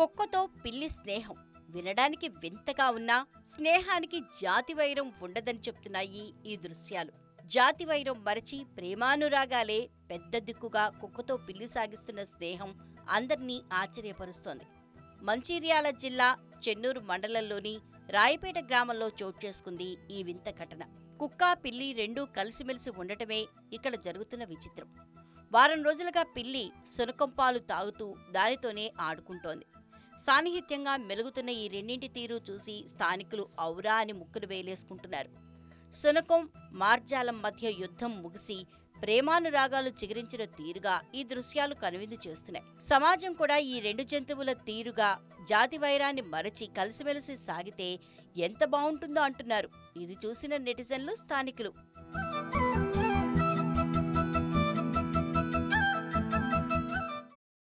కుక్కతో పిల్లి స్నేహం వినడానికి వింతగా ఉన్నా స్నేహానికి జాతి వైరం ఉండదని చెప్తున్నాయి ఈ దృశ్యాలు. జాతి వైరం మరచి ప్రేమానురాగాలే పెద్ద దిక్కుగా కుక్కతో పిల్లి సాగిస్తున్న స్నేహం అందర్నీ ఆశ్చర్యపరుస్తోంది. మంచిర్యాల జిల్లా చెన్నూరు మండలంలోని రాయపేట గ్రామంలో చోటు చేసుకుంది ఈ వింత ఘటన. కుక్క పిల్లి రెండూ కలిసిమెలిసి ఉండటమే ఇక్కడ జరుగుతున్న విచిత్రం. వారం రోజులుగా పిల్లి సునకం పాలు తాగుతూ దానితోనే ఆడుకుంటోంది. సాన్నిహిత్యంగా మెలుగుతున్న ఈ రెండింటి తీరు చూసి స్థానికులు ఔరా అని ముక్కులు వేలేసుకుంటున్నారు. సునకం మార్జాలం మధ్య యుద్ధం ముగిసి ప్రేమానురాగాలు చిగురించిన తీరుగా ఈ దృశ్యాలు కనువిందు చేస్తున్నాయి. సమాజం కూడా ఈ రెండు జంతువుల తీరుగా జాతి వైరాన్ని మరచి కలిసిమెలిసి సాగితే ఎంత బావుంటుందో అంటున్నారు ఇది చూసిన నెటిజన్లు, స్థానికులు.